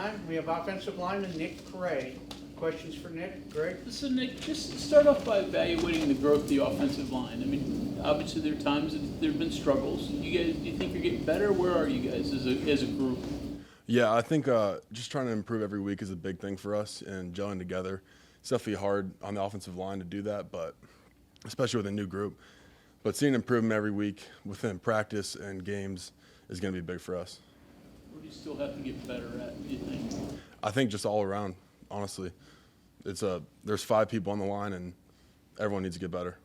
time, we have offensive lineman Nick Krahe. Questions for Nick? Greg? So Nick, just start off by evaluating the growth of the offensive line. I mean, obviously there are times that there have been struggles. You guys, do you think you're getting better? Where are you guys as a group? Yeah, I think just trying to improve every week is a big thing for us, and gelling together. It's definitely hard on the offensive line to do that, but especially with a new group. But seeing improvement every week within practice and games is going to be big for us. Where do you still have to get better at, do you think? I think just all around, honestly. There's 5 people on the line, and everyone needs to get better.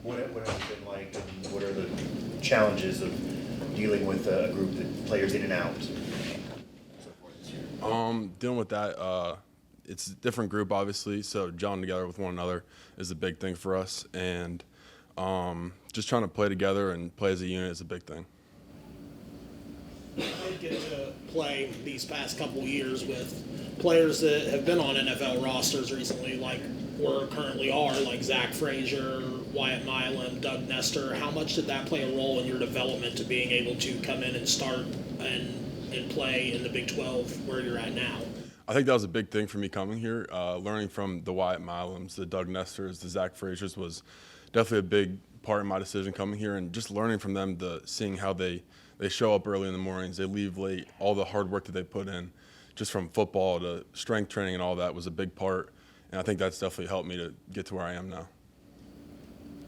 What has it been like, and what are the challenges of dealing with a group that players in and out? So forth this year? Dealing with that, it's a different group, obviously, so gelling together with one another is a big thing for us, and just trying to play together and play as a unit is a big thing. You did get to play these past couple years with players that have been on NFL rosters recently, like or currently are, like Zach Frazier, Wyatt Milam, Doug Nestor. How much did that play a role in your development to being able to come in and start and play in the Big 12 where you're at now? I think that was a big thing for me coming here. Learning from the Wyatt Milams, the Doug Nestors, the Zach Fraziers was definitely a big part of my decision coming here, and just learning from them, seeing how they show up early in the mornings, they leave late, all the hard work that they put in, just from football to strength training and all that was a big part, and I think that's definitely helped me to get to where I am now.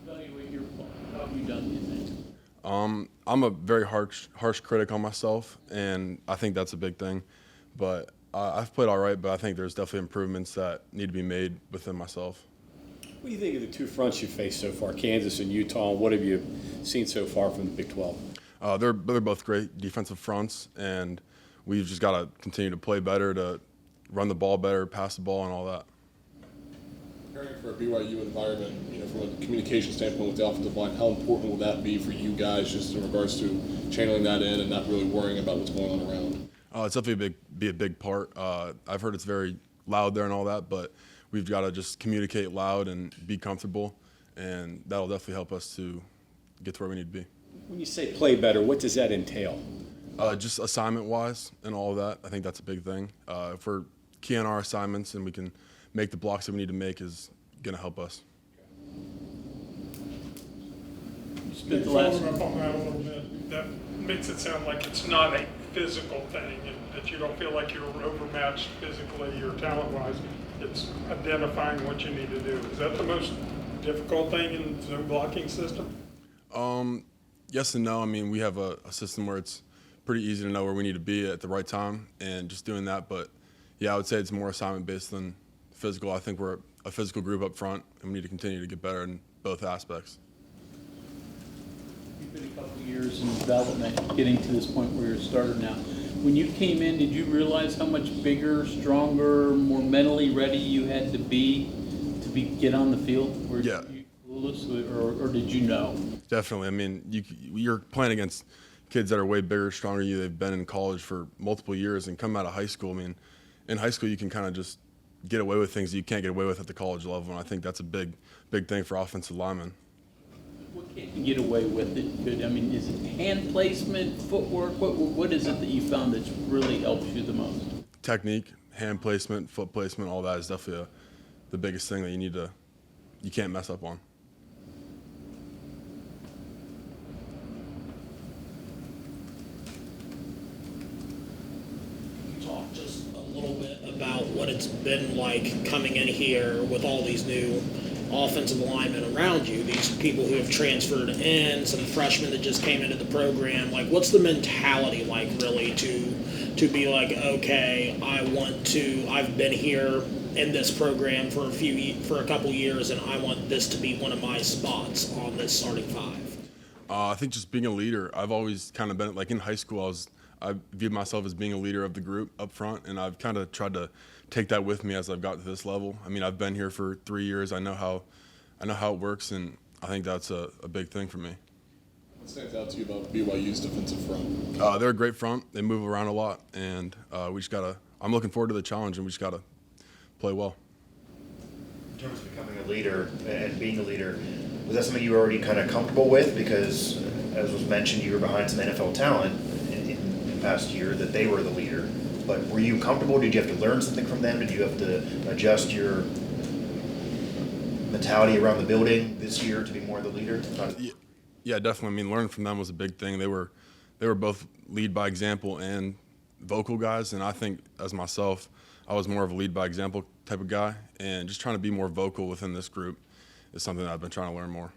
Evaluate your play. How have you done, do you think? I'm a very harsh critic on myself, and I think that's a big thing, but I've played all right, but I think there's definitely improvements that need to be made within myself. What do you think of the two fronts you've faced so far, Kansas and Utah? What have you seen so far from the Big 12? They're both great defensive fronts, and we've just got to continue to play better, to run the ball better, pass the ball, and all that. Preparing for a BYU environment, from a communication standpoint with the offensive line, how important will that be for you guys, just in regards to channeling that in and not really worrying about what's going on around? It's definitely be a big part. I've heard it's very loud there and all that, but we've got to just communicate loud and be comfortable, and that'll definitely help us to get to where we need to be. When you say play better, what does that entail? Just assignment-wise and all of that, I think that's a big thing. If we're key on our assignments and we can make the blocks that we need to make is going to help us. You spent the last. Following up on that a little bit, that makes it sound like it's not a physical thing, and that you don't feel like you're overmatched physically or talent-wise. It's identifying what you need to do. Is that the most difficult thing in the zone blocking system? Yes and no. I mean, we have a system where it's pretty easy to know where we need to be at the right time and just doing that. But, yeah, I would say it's more assignment-based than physical. I think we're a physical group up front, and we need to continue to get better in both aspects. You've been a couple of years in development, getting to this point where you're a starter now. When you came in, did you realize how much bigger, stronger, more mentally ready you had to get on the field? Were Yeah. you clueless, or did you know? Definitely. I mean, you're playing against kids that are way bigger, stronger than you. They've been in college for multiple years and come out of high school. I mean, in high school you can kind of just get away with things that you can't get away with at the college level, and I think that's a big thing for offensive linemen. What can't you get away with? Is it hand placement, footwork? What is it that you found that's really helps you the most? Technique, hand placement, foot placement, all that is definitely the biggest thing that you can't mess up on. Talk just a little bit about what it's been like coming in here with all these new offensive linemen around you, these people who have transferred in, some freshmen that just came into the program. Like, what's the mentality like, really, to be like, okay, I've been here in this program for a couple years, and I want this to be one of my spots on this starting five? I think just being a leader. I've always kind of been, like in high school, I viewed myself as being a leader of the group up front, and I've kind of tried to take that with me as I've got to this level. I mean, I've been here for 3 years. I know how it works, and I think that's a big thing for me. What stands out to you about BYU's defensive front? They're a great front. They move around a lot, and I'm looking forward to the challenge, and we just got to play well. In terms of becoming a leader and being a leader, was that something you were already kind of comfortable with? Because, as was mentioned, you were behind some NFL talent in past year that they were the leader, but were you comfortable? Did you have to learn something from them? Did you have to adjust your mentality around the building this year to be more the leader? Yeah, definitely. I mean, learning from them was a big thing. They were both lead by example and vocal guys, and I think as myself, I was more of a lead by example type of guy, and just trying to be more vocal within this group is something that I've been trying to learn more.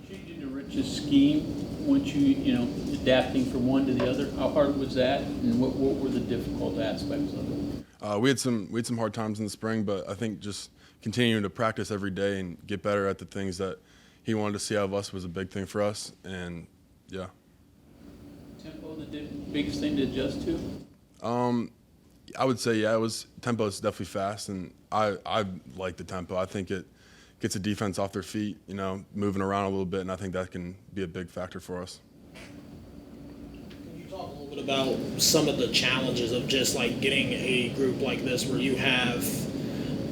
Changing to Rich's scheme, once you know, adapting from one to the other, how hard was that, and what were the difficult aspects of it? We had some hard times in the spring, but I think just continuing to practice every day and get better at the things that he wanted to see out of us was a big thing for us, and yeah. Tempo, the biggest thing to adjust to? I would say, yeah, tempo is definitely fast, and I like the tempo. I think it gets the defense off their feet, you know, moving around a little bit, and I think that can be a big factor for us. Can you talk a little bit about some of the challenges of just like getting a group like this where you have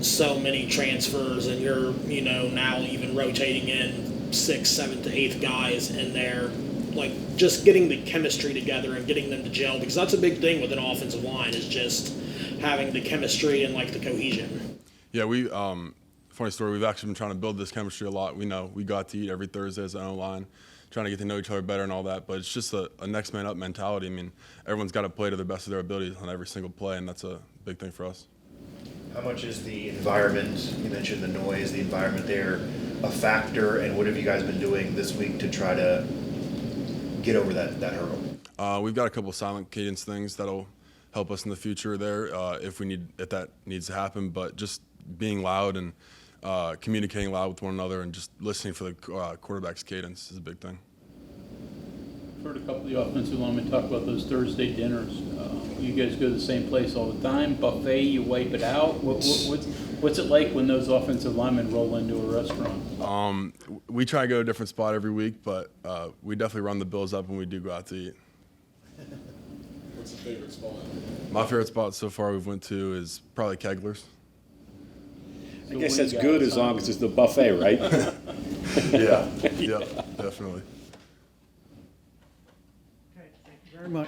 so many transfers and you're, you know, now even rotating in 6th, 7th, 8th guys in there, like just getting the chemistry together and getting them to gel, because that's a big thing with an offensive line is just having the chemistry and like the cohesion. Yeah, funny story, we've actually been trying to build this chemistry a lot. We know we got to eat every Thursday as an O-line, trying to get to know each other better and all that, but it's just a next man up mentality. I mean, everyone's got to play to the best of their abilities on every single play, and that's a big thing for us. How much is the environment, you mentioned the noise, the environment there, a factor, and what have you guys been doing this week to try to get over that hurdle? We've got a couple of silent cadence things that'll help us in the future there if that needs to happen, but just being loud and communicating loud with one another and just listening for the quarterback's cadence is a big thing. I've heard a couple of the offensive linemen talk about those Thursday dinners. You guys go to the same place all the time, buffet, you wipe it out. What's it like when those offensive linemen roll into a restaurant? We try to go to a different spot every week, but we definitely run the bills up when we do go out to eat. What's your favorite spot? My favorite spot so far we've went to is probably Kegler's. I guess that's good as long as it's the buffet, right? Yeah, definitely. Okay, thank you very much.